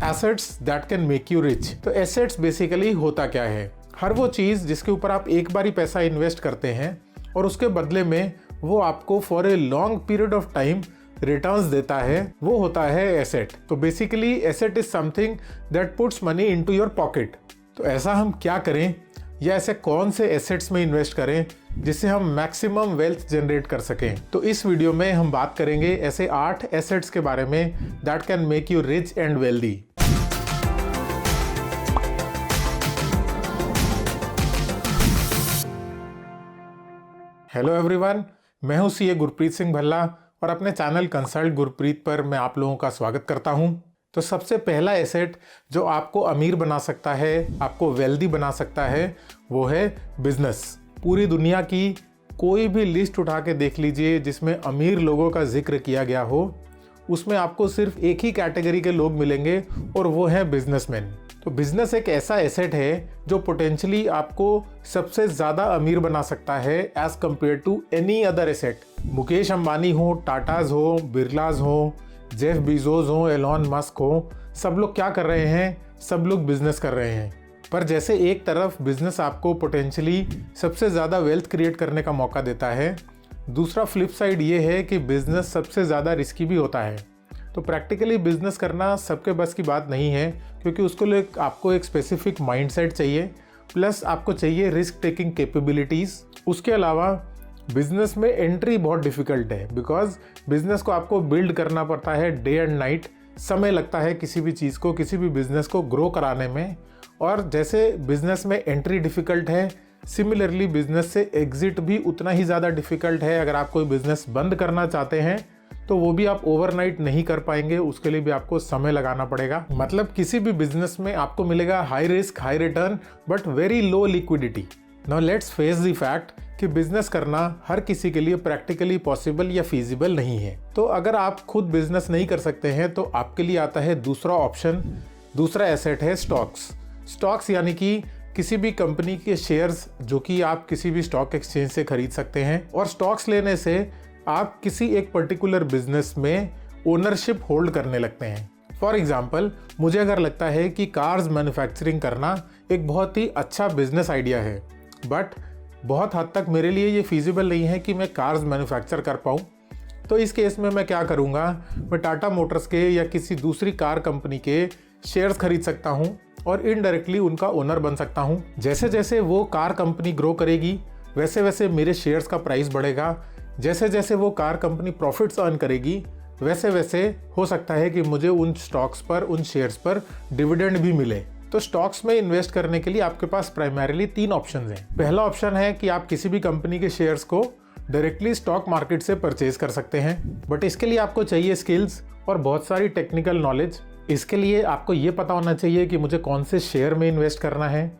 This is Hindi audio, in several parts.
Assets that can make you rich. तो एसेट्स बेसिकली होता क्या है? हर वो चीज़ जिसके ऊपर आप एक बार ही पैसा इन्वेस्ट करते हैं और उसके बदले में वो आपको for a long period of time returns देता है, वो होता है एसेट। तो basically asset is something that puts money into your pocket. तो ऐसा हम क्या करें या ऐसे कौन से एसेट्स में इन्वेस्ट करें जिससे हम मैक्सिमम वेल्थ जनरेट कर सकें? तो इस वीडियो में हम बात करेंगे ऐसे 8 एसेट्स के बारे में that can make you rich and wealthy. Hello everyone, मैं हूं सीए गुरप्रीत सिंह भल्ला और अपने चैनल कंसल्ट गुरप्रीत पर मैं आप लोगों का स्वागत करता हूं। तो सबसे पहला एसेट जो आपको अमीर बना सकता है, आपको वेल्दी बना सकता है, वो है बिजनेस। पूरी दुनिया की कोई भी लिस्ट उठा के देख लीजिए जिसमें अमीर लोगों का जिक्र किया गया हो, उसमें आपको सिर्फ एक ही कैटेगरी के लोग मिलेंगे और वो है बिजनेसमैन। तो बिजनेस एक ऐसा एसेट है जो पोटेंशियली आपको सबसे ज़्यादा अमीर बना सकता है as compare to any other asset. Mukesh Ambani हो, टाटाज हो, बिरलाज हो, जेफ बीजोस हो, एलॉन मस्क हो, सब लोग क्या कर रहे हैं? सब लोग बिजनेस कर रहे हैं। पर जैसे एक तरफ बिजनेस आपको पोटेंशियली सबसे ज़्यादा वेल्थ क्रिएट करने का मौका देता है, दूसरा फ्लिप साइड ये है कि बिजनेस सबसे ज़्यादा रिस्की भी होता है। तो प्रैक्टिकली बिजनेस करना सबके बस की बात नहीं है, क्योंकि उसको लिए आपको एक स्पेसिफिक माइंडसेट चाहिए, प्लस आपको चाहिए रिस्क टेकिंग कैपेबिलिटीज़। उसके अलावा बिजनेस में एंट्री बहुत डिफ़िकल्ट है, बिकॉज बिजनेस को आपको बिल्ड करना पड़ता है डे एंड नाइट। समय लगता है किसी भी चीज़ को, किसी भी बिजनेस को ग्रो कराने में। और जैसे बिजनेस में एंट्री डिफ़िकल्ट है, सिमिलरली बिजनेस से एग्जिट भी उतना ही ज़्यादा डिफ़िकल्ट है। अगर आप कोई बिजनेस बंद करना चाहते हैं तो वो भी आप ओवरनाइट नहीं कर पाएंगे, उसके लिए भी आपको समय लगाना पड़ेगा। मतलब किसी भी बिजनेस में आपको मिलेगा high risk high return but very low liquidity. Now let's face the fact कि बिजनेस करना हर किसी के लिए प्रैक्टिकली पॉसिबल या फीजिबल नहीं है। तो अगर आप खुद बिजनेस नहीं कर सकते हैं तो आपके लिए आता है दूसरा ऑप्शन, दूसरा एसेट है स्टॉक्स। स्टॉक्स यानी कि किसी भी कंपनी के शेयर्स जो कि आप किसी भी स्टॉक एक्सचेंज से खरीद सकते हैं। और स्टॉक्स लेने से आप किसी एक पर्टिकुलर बिजनेस में ओनरशिप होल्ड करने लगते हैं। फॉर एग्जाम्पल, मुझे अगर लगता है कि कार्स मैन्युफैक्चरिंग करना एक बहुत ही अच्छा बिजनेस आइडिया है, बट बहुत हद तक मेरे लिए ये फीजिबल नहीं है कि मैं कार्स मैन्युफैक्चर कर पाऊँ, तो इस केस में मैं क्या करूँगा? मैं टाटा मोटर्स के या किसी दूसरी कार कंपनी के शेयर्स खरीद सकता हूँ और इनडायरेक्टली उनका ओनर बन सकता हूँ। जैसे जैसे वो कार कंपनी ग्रो करेगी वैसे वैसे मेरे शेयर्स का प्राइस बढ़ेगा। जैसे जैसे वो कार कंपनी प्रॉफिट्स अर्न करेगी वैसे वैसे हो सकता है कि मुझे उन स्टॉक्स पर, उन शेयर्स पर डिविडेंड भी मिले। तो स्टॉक्स में इन्वेस्ट करने के लिए आपके पास प्राइमरीली 3 ऑप्शन हैं। पहला ऑप्शन है कि आप किसी भी कंपनी के शेयर्स को डायरेक्टली स्टॉक मार्केट से परचेज कर सकते हैं, बट इसके लिए आपको चाहिए स्किल्स और बहुत सारी टेक्निकल नॉलेज। इसके लिए आपको ये पता होना चाहिए कि मुझे कौन से शेयर में इन्वेस्ट करना है।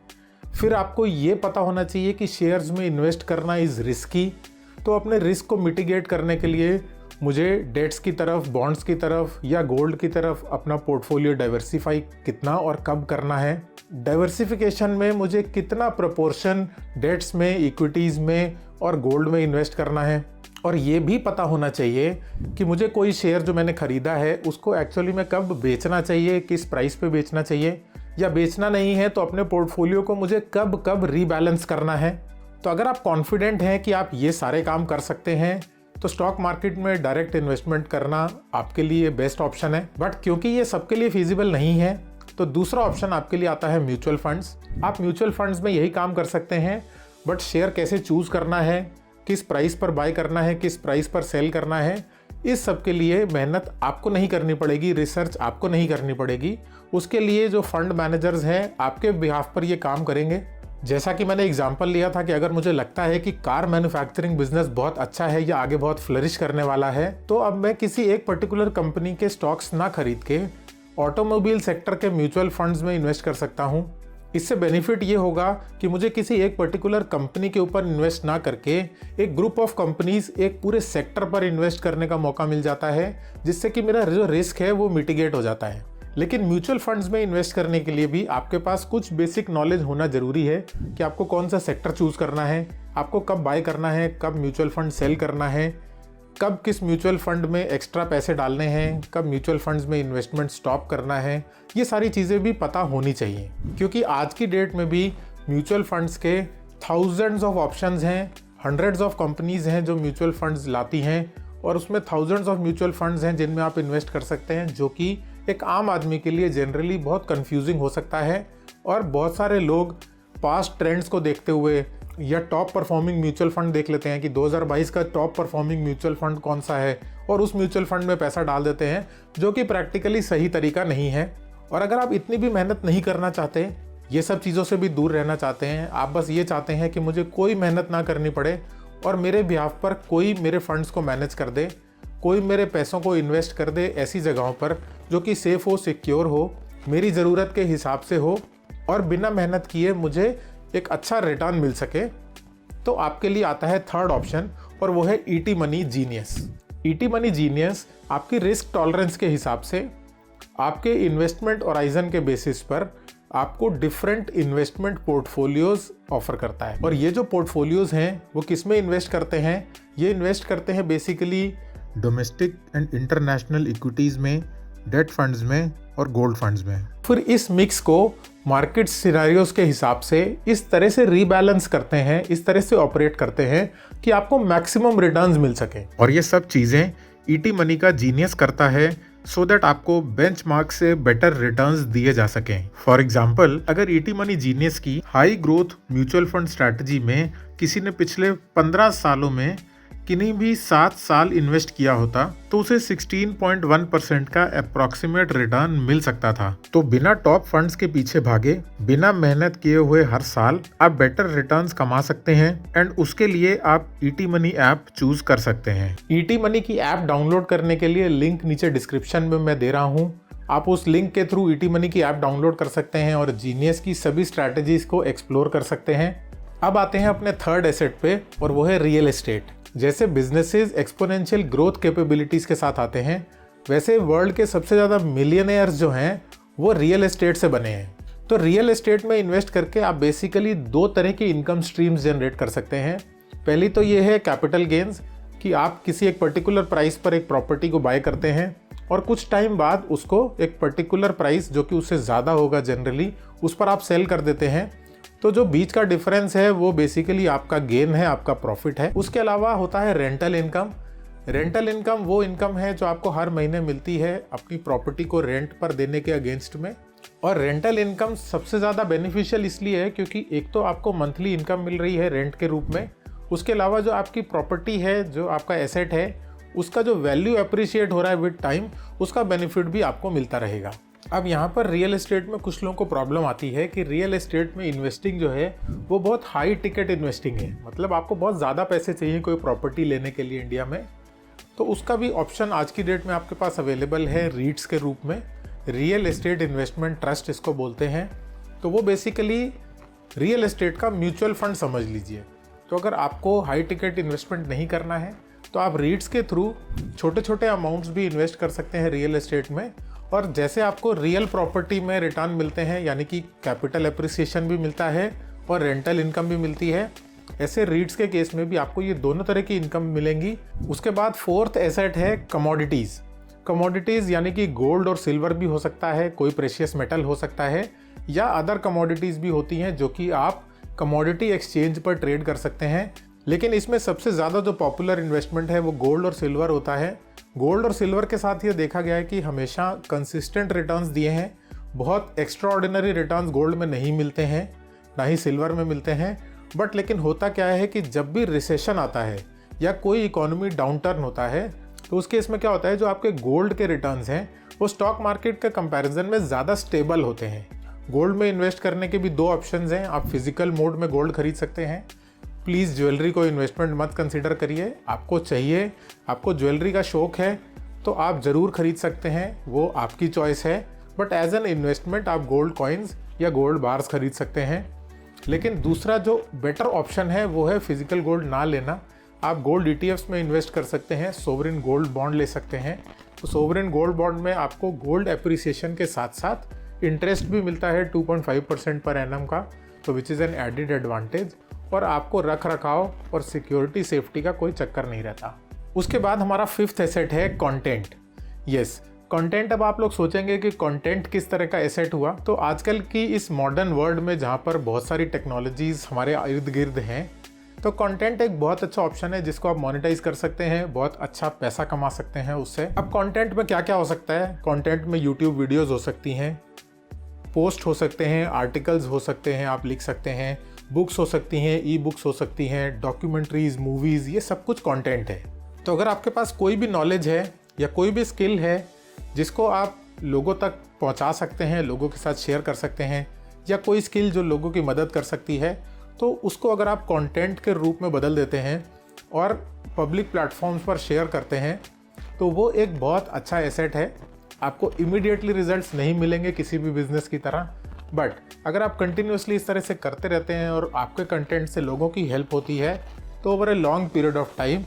फिर आपको ये पता होना चाहिए कि शेयर्स में इन्वेस्ट करना इज़ रिस्की। तो अपने रिस्क को मिटिगेट करने के लिए मुझे डेट्स की तरफ, बॉन्ड्स की तरफ या गोल्ड की तरफ अपना पोर्टफोलियो डाइवर्सिफाई कितना और कब करना है। डाइवर्सिफिकेशन में मुझे कितना प्रोपोर्शन डेट्स में, इक्विटीज़ में और गोल्ड में इन्वेस्ट करना है। और ये भी पता होना चाहिए कि मुझे कोई शेयर जो मैंने ख़रीदा है उसको एक्चुअली में कब बेचना चाहिए, किस प्राइस पे बेचना चाहिए, या बेचना नहीं है तो अपने पोर्टफोलियो को मुझे कब कब रीबैलेंस करना है। तो अगर आप कॉन्फिडेंट हैं कि आप ये सारे काम कर सकते हैं तो स्टॉक मार्केट में डायरेक्ट इन्वेस्टमेंट करना आपके लिए बेस्ट ऑप्शन है। बट क्योंकि ये सबके लिए फीजिबल नहीं है तो दूसरा ऑप्शन आपके लिए आता है म्यूचुअल फंड्स। आप म्यूचुअल फंड्स में यही काम कर सकते हैं, बट शेयर कैसे चूज़ करना है, किस प्राइस पर बाय करना है, किस प्राइस पर सेल करना है, इस सब के लिए मेहनत आपको नहीं करनी पड़ेगी, रिसर्च आपको नहीं करनी पड़ेगी। उसके लिए जो फंड मैनेजर्स हैं आपके बिहाफ पर ये काम करेंगे। जैसा कि मैंने एग्जांपल लिया था कि अगर मुझे लगता है कि कार मैन्युफैक्चरिंग बिजनेस बहुत अच्छा है या आगे बहुत फ्लरिश करने वाला है, तो अब मैं किसी एक पर्टिकुलर कंपनी के स्टॉक्स ना खरीद के ऑटोमोबाइल सेक्टर के म्यूचुअल फंड्स में इन्वेस्ट कर सकता हूँ। इससे बेनिफिट ये होगा कि मुझे किसी एक पर्टिकुलर कंपनी के ऊपर इन्वेस्ट ना करके एक ग्रुप ऑफ कंपनीज, एक पूरे सेक्टर पर इन्वेस्ट करने का मौका मिल जाता है, जिससे कि मेरा जो रिस्क है वो मिटिगेट हो जाता है। लेकिन म्यूचुअल फंड्स में इन्वेस्ट करने के लिए भी आपके पास कुछ बेसिक नॉलेज होना जरूरी है कि आपको कौन सा सेक्टर चूज करना है, आपको कब बाय करना है, कब म्यूचुअल फंड सेल करना है, कब किस म्यूचुअल फंड में एक्स्ट्रा पैसे डालने हैं, कब म्यूचुअल फंड्स में इन्वेस्टमेंट स्टॉप करना है, ये सारी चीज़ें भी पता होनी चाहिए। क्योंकि आज की डेट में भी म्यूचुअल फंड्स के थाउजेंड्स ऑफ ऑप्शंस हैं, हंड्रेड्स ऑफ कंपनीज हैं जो म्यूचुअल फंड्स लाती हैं, और उसमें थाउजेंड्स ऑफ म्यूचुअल फंड्स हैं जिनमें आप इन्वेस्ट कर सकते हैं, जो कि एक आम आदमी के लिए जनरली बहुत कंफ्यूजिंग हो सकता है। और बहुत सारे लोग पास्ट ट्रेंड्स को देखते हुए या टॉप परफॉर्मिंग म्यूचुअल फंड देख लेते हैं कि 2022 का टॉप परफॉर्मिंग म्यूचुअल फंड कौन सा है, और उस म्यूचुअल फंड में पैसा डाल देते हैं, जो कि प्रैक्टिकली सही तरीका नहीं है। और अगर आप इतनी भी मेहनत नहीं करना चाहते, ये सब चीज़ों से भी दूर रहना चाहते हैं, आप बस ये चाहते हैं कि मुझे कोई मेहनत ना करनी पड़े और मेरे बिहाफ पर कोई मेरे फंड्स को मैनेज कर दे, कोई मेरे पैसों को इन्वेस्ट कर दे ऐसी जगहों पर जो कि सेफ़ हो, सिक्योर हो, मेरी ज़रूरत के हिसाब से हो और बिना मेहनत किए मुझे एक अच्छा रिटर्न मिल सके, तो आपके लिए आता है थर्ड ऑप्शन, और वो है ET money genius. ET money genius आपकी रिस्क टॉलरेंस के हिसाब से आपके इन्वेस्टमेंट होराइजन के बेसिस पर आपको डिफरेंट इन्वेस्टमेंट पोर्टफोलियोज ऑफर करता है। और ये जो पोर्टफोलियोज हैं वो किस में इन्वेस्ट करते हैं? ये इन्वेस्ट करते हैं basically domestic and international equities में, डेट फंड्स में और गोल्ड फंड्स में। फिर इस मिक्स को मार्केट सिनेरियोज के हिसाब से इस तरह से रीबैलेंस करते हैं, इस तरह से ऑपरेट करते हैं कि आपको मैक्सिमम रिटर्न्स मिल सके। और ये सब चीज़ें ईटी मनी का जीनियस करता है सो दैट आपको बेंचमार्क से बेटर रिटर्न्स दिए जा सकें। फॉर एग्जाम्पल, अगर ईटी मनी जीनियस की high growth mutual fund strategy में किसी ने पिछले 15 सालों में किन्हीं भी 7 साल इन्वेस्ट किया होता तो उसे 16.1% का अप्रॉक्सीमेट रिटर्न मिल सकता था। तो बिना टॉप फंड्स के पीछे भागे, बिना मेहनत किए हुए हर साल आप बेटर रिटर्न्स कमा सकते हैं, एंड उसके लिए आप ईटी मनी ऐप चूज कर सकते हैं। ईटी मनी की ऐप डाउनलोड करने के लिए लिंक नीचे डिस्क्रिप्शन में मैं दे रहा हूँ। आप उस लिंक के थ्रू ईटी मनी की ऐप डाउनलोड कर सकते हैं और जीनियस की सभी स्ट्रैटेजीज को एक्सप्लोर कर सकते हैं। अब आते हैं अपने थर्ड एसेट पे, और वो है रियल एस्टेट। जैसे बिजनेसेस एक्सपोनेंशियल ग्रोथ कैपेबिलिटीज़ के साथ आते हैं, वैसे वर्ल्ड के सबसे ज़्यादा मिलियनेयर्स जो हैं वो रियल एस्टेट से बने हैं। तो रियल एस्टेट में इन्वेस्ट करके आप बेसिकली 2 तरह की इनकम स्ट्रीम्स जनरेट कर सकते हैं। पहली तो ये है कैपिटल गेन्स, कि आप किसी एक पर्टिकुलर प्राइस पर एक प्रॉपर्टी को बाय करते हैं और कुछ टाइम बाद उसको एक पर्टिकुलर प्राइस जो कि उससे ज़्यादा होगा जनरली, उस पर आप सेल कर देते हैं। तो जो बीच का डिफरेंस है वो बेसिकली आपका गेन है, आपका प्रॉफिट है। उसके अलावा होता है रेंटल इनकम। रेंटल इनकम वो इनकम है जो आपको हर महीने मिलती है अपनी प्रॉपर्टी को रेंट पर देने के अगेंस्ट में। और रेंटल इनकम सबसे ज़्यादा बेनिफिशियल इसलिए है क्योंकि एक तो आपको मंथली इनकम मिल रही है रेंट के रूप में, उसके अलावा जो आपकी प्रॉपर्टी है, जो आपका एसेट है, उसका जो वैल्यू अप्रिशिएट हो रहा है विद टाइम, उसका बेनिफिट भी आपको मिलता रहेगा। अब यहाँ पर रियल एस्टेट में कुछ लोगों को प्रॉब्लम आती है कि रियल एस्टेट में इन्वेस्टिंग जो है वो बहुत हाई टिकट इन्वेस्टिंग है, मतलब आपको बहुत ज़्यादा पैसे चाहिए कोई प्रॉपर्टी लेने के लिए इंडिया में। तो उसका भी ऑप्शन आज की डेट में आपके पास अवेलेबल है रीट्स के रूप में, रियल एस्टेट इन्वेस्टमेंट ट्रस्ट इसको बोलते हैं। तो वो बेसिकली रियल एस्टेट का म्यूचुअल फंड समझ लीजिए। तो अगर आपको हाई टिकट इन्वेस्टमेंट नहीं करना है तो आप रीट्स के थ्रू छोटे छोटे अमाउंट्स भी इन्वेस्ट कर सकते हैं रियल एस्टेट में, और जैसे आपको रियल प्रॉपर्टी में रिटर्न मिलते हैं, यानी कि कैपिटल एप्रिसिएशन भी मिलता है और रेंटल इनकम भी मिलती है, ऐसे रीट्स के केस में भी आपको ये दोनों तरह की इनकम मिलेंगी। उसके बाद फोर्थ एसेट है कमोडिटीज़। कमोडिटीज़ यानी कि गोल्ड और सिल्वर भी हो सकता है, कोई प्रेशियस मेटल हो सकता है, या अदर कमोडिटीज़ भी होती हैं जो कि आप कमोडिटी एक्सचेंज पर ट्रेड कर सकते हैं। लेकिन इसमें सबसे ज़्यादा जो पॉपुलर इन्वेस्टमेंट है वो गोल्ड और सिल्वर होता है। गोल्ड और सिल्वर के साथ ये देखा गया है कि हमेशा कंसिस्टेंट रिटर्न्स दिए हैं, बहुत एक्स्ट्राऑर्डिनरी रिटर्न्स गोल्ड में नहीं मिलते हैं, ना ही सिल्वर में मिलते हैं। बट लेकिन होता क्या है कि जब भी रिसेशन आता है या कोई इकोनॉमी डाउनटर्न होता है तो उस केस में क्या होता है, जो आपके गोल्ड के रिटर्न्स हैं वो स्टॉक मार्केट के कंपैरिजन में ज़्यादा स्टेबल होते हैं। गोल्ड में इन्वेस्ट करने के भी 2 ऑप्शंस हैं। आप फिजिकल मोड में गोल्ड खरीद सकते हैं। प्लीज़ ज्वेलरी को इन्वेस्टमेंट मत कंसीडर करिए। आपको चाहिए, आपको ज्वेलरी का शौक़ है तो आप ज़रूर खरीद सकते हैं, वो आपकी चॉइस है। बट एज एन इन्वेस्टमेंट आप गोल्ड कॉइन्स या गोल्ड बार्स खरीद सकते हैं। लेकिन दूसरा जो बेटर ऑप्शन है वो है फिजिकल गोल्ड ना लेना। आप गोल्ड ETFs में इन्वेस्ट कर सकते हैं, सोवरेन गोल्ड बॉन्ड ले सकते हैं। तो सोवरेन गोल्ड बॉन्ड में आपको गोल्ड एप्रिसिएशन के साथ साथ इंटरेस्ट भी मिलता है 2.5% पर एनम का, तो which is an added advantage, और आपको रख रखाव और सिक्योरिटी सेफ्टी का कोई चक्कर नहीं रहता। उसके बाद हमारा फिफ्थ एसेट है कंटेंट। Yes, content. अब आप लोग सोचेंगे कि कंटेंट किस तरह का एसेट हुआ। तो आजकल की इस मॉडर्न वर्ल्ड में जहाँ पर बहुत सारी टेक्नोलॉजीज़ हमारे इर्द गिर्द हैं, तो कंटेंट एक बहुत अच्छा ऑप्शन है जिसको आप मोनेटाइज कर सकते हैं, बहुत अच्छा पैसा कमा सकते हैं उससे। अब कंटेंट में क्या क्या हो सकता है? कंटेंट में यूट्यूब वीडियोज़ हो सकती हैं, पोस्ट हो सकते हैं, आर्टिकल्स हो सकते हैं, आप लिख सकते हैं, बुक्स हो सकती हैं, ई बुक्स हो सकती हैं, डॉक्यूमेंट्रीज, मूवीज़, ये सब कुछ कंटेंट है। तो अगर आपके पास कोई भी नॉलेज है या कोई भी स्किल है जिसको आप लोगों तक पहुंचा सकते हैं, लोगों के साथ शेयर कर सकते हैं, या कोई स्किल जो लोगों की मदद कर सकती है, तो उसको अगर आप कंटेंट के रूप में बदल देते हैं और पब्लिक प्लेटफॉर्म्स पर शेयर करते हैं, तो वो एक बहुत अच्छा एसेट है। आपको इमीडिएटली रिजल्ट्स नहीं मिलेंगे किसी भी बिजनेस की तरह, बट अगर आप कंटिन्यूसली इस तरह से करते रहते हैं और आपके कंटेंट से लोगों की हेल्प होती है, तो over a long period of time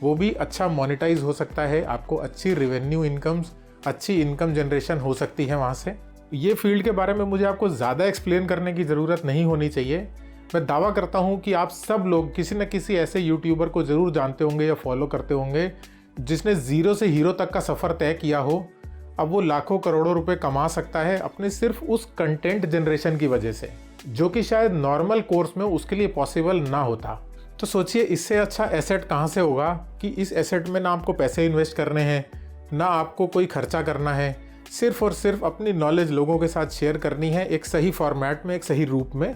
वो भी अच्छा मोनेटाइज हो सकता है। आपको अच्छी रेवेन्यू इनकम्स, अच्छी इनकम जनरेशन हो सकती है वहाँ से। ये फील्ड के बारे में मुझे आपको ज़्यादा एक्सप्लेन करने की ज़रूरत नहीं होनी चाहिए। मैं दावा करता हूँ कि आप सब लोग किसी न किसी ऐसे यूट्यूबर को ज़रूर जानते होंगे या फॉलो करते होंगे जिसने ज़ीरो से हीरो तक का सफ़र तय किया हो। अब वो लाखों करोड़ों रुपए कमा सकता है अपने सिर्फ उस कंटेंट जनरेशन की वजह से, जो कि शायद नॉर्मल कोर्स में उसके लिए पॉसिबल ना होता। तो सोचिए इससे अच्छा एसेट कहाँ से होगा कि इस एसेट में ना आपको पैसे इन्वेस्ट करने हैं, ना आपको कोई खर्चा करना है, सिर्फ और सिर्फ अपनी नॉलेज लोगों के साथ शेयर करनी है एक सही फॉर्मेट में, एक सही रूप में,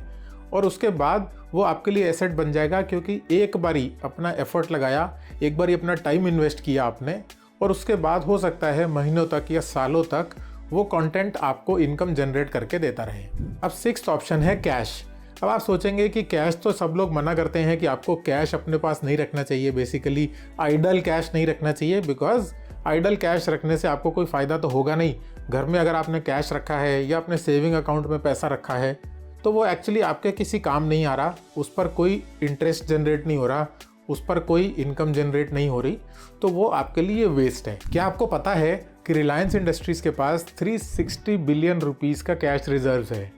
और उसके बाद वो आपके लिए एसेट बन जाएगा। क्योंकि एक बारी अपना एफर्ट लगाया, एक बारी अपना टाइम इन्वेस्ट किया आपने, और उसके बाद हो सकता है महीनों तक या सालों तक वो कंटेंट आपको इनकम जनरेट करके देता रहे। अब सिक्स्थ ऑप्शन है कैश। अब आप सोचेंगे कि कैश तो सब लोग मना करते हैं कि आपको कैश अपने पास नहीं रखना चाहिए, बेसिकली आइडल कैश नहीं रखना चाहिए, बिकॉज आइडल कैश रखने से आपको कोई फ़ायदा तो होगा नहीं। घर में अगर आपने कैश रखा है या अपने सेविंग अकाउंट में पैसा रखा है, तो वो एक्चुअली आपके किसी काम नहीं आ रहा, उस पर कोई इंटरेस्ट जनरेट नहीं हो रहा, उस पर कोई इनकम जनरेट नहीं हो रही, तो वो आपके लिए वेस्ट है। क्या आपको पता है कि रिलायंस इंडस्ट्रीज़ के पास 360 बिलियन रुपीज़ का कैश रिजर्व है,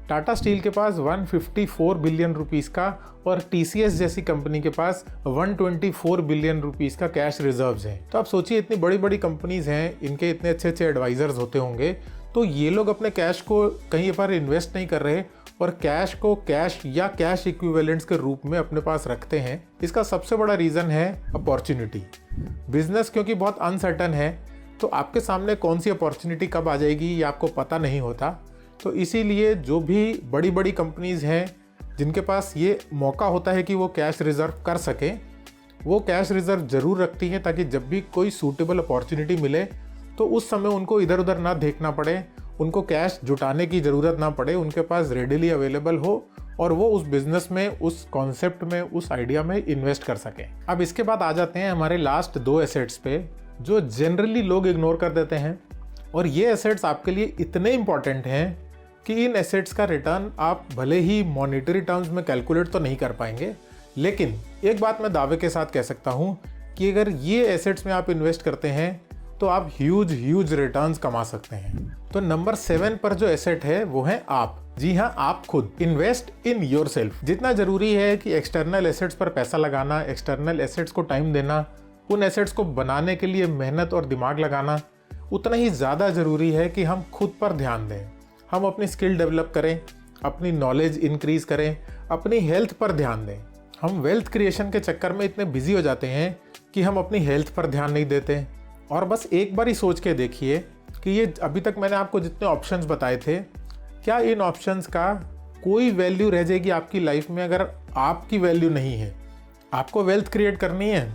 टाटा स्टील के पास 154 बिलियन रुपीज़ का, और टीसीएस जैसी कंपनी के पास 124 बिलियन रुपीज़ का कैश रिजर्व्स हैं। तो आप सोचिए इतनी बड़ी बड़ी कंपनीज़ हैं, इनके इतने अच्छे अच्छे एडवाइजर्स होते होंगे, तो ये लोग अपने कैश को कहीं पर इन्वेस्ट नहीं कर रहे और कैश को कैश या कैश इक्विवेलेंट्स के रूप में अपने पास रखते हैं। इसका सबसे बड़ा रीज़न है अपॉर्चुनिटी। बिजनेस क्योंकि बहुत अनसर्टन है, तो आपके सामने कौन सी अपॉर्चुनिटी कब आ जाएगी ये आपको पता नहीं होता। तो इसीलिए जो भी बड़ी बड़ी कंपनीज़ हैं जिनके पास ये मौका होता है कि वो कैश रिज़र्व कर सकें, वो कैश रिज़र्व ज़रूर रखती हैं, ताकि जब भी कोई सूटेबल अपॉर्चुनिटी मिले तो उस समय उनको इधर उधर ना देखना पड़े, उनको कैश जुटाने की ज़रूरत ना पड़े, उनके पास रेडिली अवेलेबल हो और वो उस बिज़नेस में, उस कॉन्सेप्ट में, उस आइडिया में इन्वेस्ट कर सकें। अब इसके बाद आ जाते हैं हमारे लास्ट दो एसेट्स पे जो जनरली लोग इग्नोर कर देते हैं, और ये एसेट्स आपके लिए इतने इंपॉर्टेंट हैं कि इन एसेट्स का रिटर्न आप भले ही मॉनेटरी टर्म्स में कैलकुलेट तो नहीं कर पाएंगे, लेकिन एक बात मैं दावे के साथ कह सकता हूँ कि अगर ये एसेट्स में आप इन्वेस्ट करते हैं तो आप ह्यूज रिटर्न्स कमा सकते हैं। तो नंबर 7 पर जो एसेट है वो है आप। जी हाँ, आप खुद। Invest in yourself. जितना जरूरी है कि एक्सटर्नल एसेट्स पर पैसा लगाना, एक्सटर्नल एसेट्स को टाइम देना, उन एसेट्स को बनाने के लिए मेहनत और दिमाग लगाना, उतना ही ज़्यादा ज़रूरी है कि हम खुद पर ध्यान दें। हम अपनी स्किल डेवलप करें, अपनी नॉलेज इंक्रीज़ करें, अपनी हेल्थ पर ध्यान दें। हम वेल्थ क्रिएशन के चक्कर में इतने बिजी हो जाते हैं कि हम अपनी हेल्थ पर ध्यान नहीं देते। और बस एक बार ही सोच के देखिए कि ये अभी तक मैंने आपको जितने ऑप्शंस बताए थे, क्या इन ऑप्शंस का कोई वैल्यू रह जाएगी आपकी लाइफ में अगर आपकी वैल्यू नहीं है? आपको वेल्थ क्रिएट करनी है,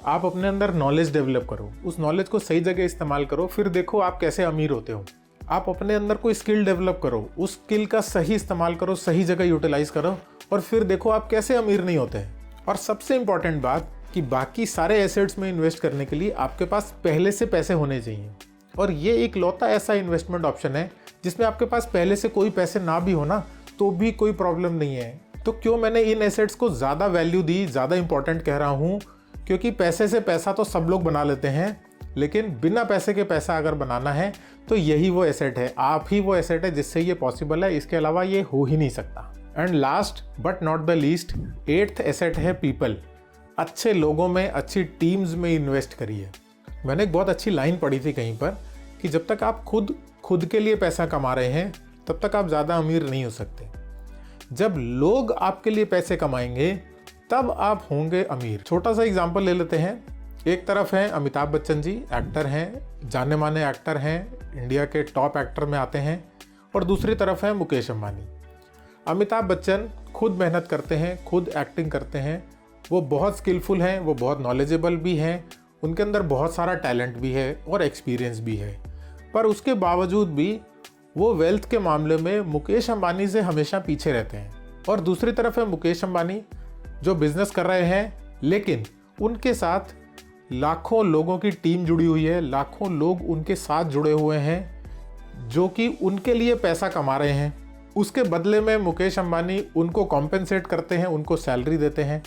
आप अपने अंदर नॉलेज डेवलप करो, उस नॉलेज को सही जगह इस्तेमाल करो, फिर देखो आप कैसे अमीर होते हो। आप अपने अंदर कोई स्किल डेवलप करो, उस स्किल का सही इस्तेमाल करो, सही जगह यूटिलाइज करो, और फिर देखो आप कैसे अमीर नहीं होते। और सबसे इंपॉर्टेंट बात कि बाकी सारे एसेट्स में इन्वेस्ट करने के लिए आपके पास पहले से पैसे होने चाहिए, और ये एक लौता ऐसा इन्वेस्टमेंट ऑप्शन है जिसमें आपके पास पहले से कोई पैसे ना भी हो ना तो भी कोई प्रॉब्लम नहीं है। तो क्यों मैंने इन एसेट्स को ज़्यादा वैल्यू दी, ज़्यादा इंपॉर्टेंट कह रहा हूँ, क्योंकि पैसे से पैसा तो सब लोग बना लेते हैं, लेकिन बिना पैसे के पैसा अगर बनाना है तो यही वो एसेट है, आप ही वो एसेट है जिससे ये पॉसिबल है, इसके अलावा ये हो ही नहीं सकता। And last but not the least, 8th asset है पीपल। अच्छे लोगों में, अच्छी टीम्स में इन्वेस्ट करिए। मैंने एक बहुत अच्छी लाइन पढ़ी थी कहीं पर कि जब तक आप खुद के लिए पैसा कमा रहे हैं तब तक आप ज़्यादा अमीर नहीं हो सकते। जब लोग आपके लिए पैसे कमाएंगे तब आप होंगे अमीर। छोटा सा एग्जांपल ले लेते हैं। एक तरफ हैं अमिताभ बच्चन जी, एक्टर हैं, जाने माने एक्टर हैं, इंडिया के टॉप एक्टर में आते हैं। और दूसरी तरफ है मुकेश अंबानी। अमिताभ बच्चन खुद मेहनत करते हैं, खुद एक्टिंग करते हैं, वो बहुत स्किलफुल हैं, वो बहुत नॉलेजेबल भी हैं, उनके अंदर बहुत सारा टैलेंट भी है और एक्सपीरियंस भी है। पर उसके बावजूद भी वो वेल्थ के मामले में मुकेश अंबानी से हमेशा पीछे रहते हैं। और दूसरी तरफ है मुकेश अंबानी जो बिजनेस कर रहे हैं, लेकिन उनके साथ लाखों लोगों की टीम जुड़ी हुई है, लाखों लोग उनके साथ जुड़े हुए हैं जो कि उनके लिए पैसा कमा रहे हैं। उसके बदले में मुकेश अंबानी उनको कॉम्पेंसेट करते हैं, उनको सैलरी देते हैं।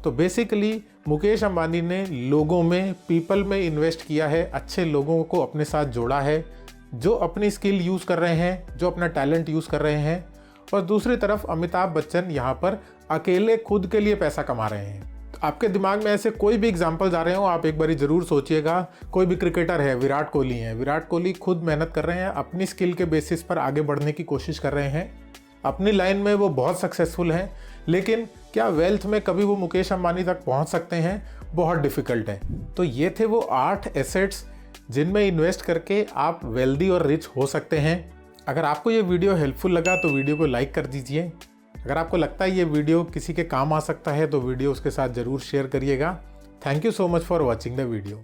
तो बेसिकली मुकेश अंबानी ने लोगों में, पीपल में इन्वेस्ट किया है, अच्छे लोगों को अपने साथ जोड़ा है जो अपनी स्किल यूज़ कर रहे हैं, जो अपना टैलेंट यूज़ कर रहे हैं। और दूसरी तरफ अमिताभ बच्चन यहाँ पर अकेले खुद के लिए पैसा कमा रहे हैं। आपके दिमाग में ऐसे कोई भी एग्जाम्पल्स आ रहे हो, आप एक बारी ज़रूर सोचिएगा। कोई भी क्रिकेटर है, विराट कोहली हैं, विराट कोहली खुद मेहनत कर रहे हैं, अपनी स्किल के बेसिस पर आगे बढ़ने की कोशिश कर रहे हैं, अपनी लाइन में वो बहुत सक्सेसफुल हैं। लेकिन क्या वेल्थ में कभी वो मुकेश अंबानी तक पहुंच सकते हैं? बहुत डिफ़िकल्ट है। तो ये थे वो 8 एसेट्स जिनमें इन्वेस्ट करके आप वेल्दी और रिच हो सकते हैं। अगर आपको ये वीडियो हेल्पफुल लगा तो वीडियो को लाइक कर दीजिए। अगर आपको लगता है ये वीडियो किसी के काम आ सकता है तो वीडियो उसके साथ ज़रूर शेयर करिएगा। Thank you so much for watching the video.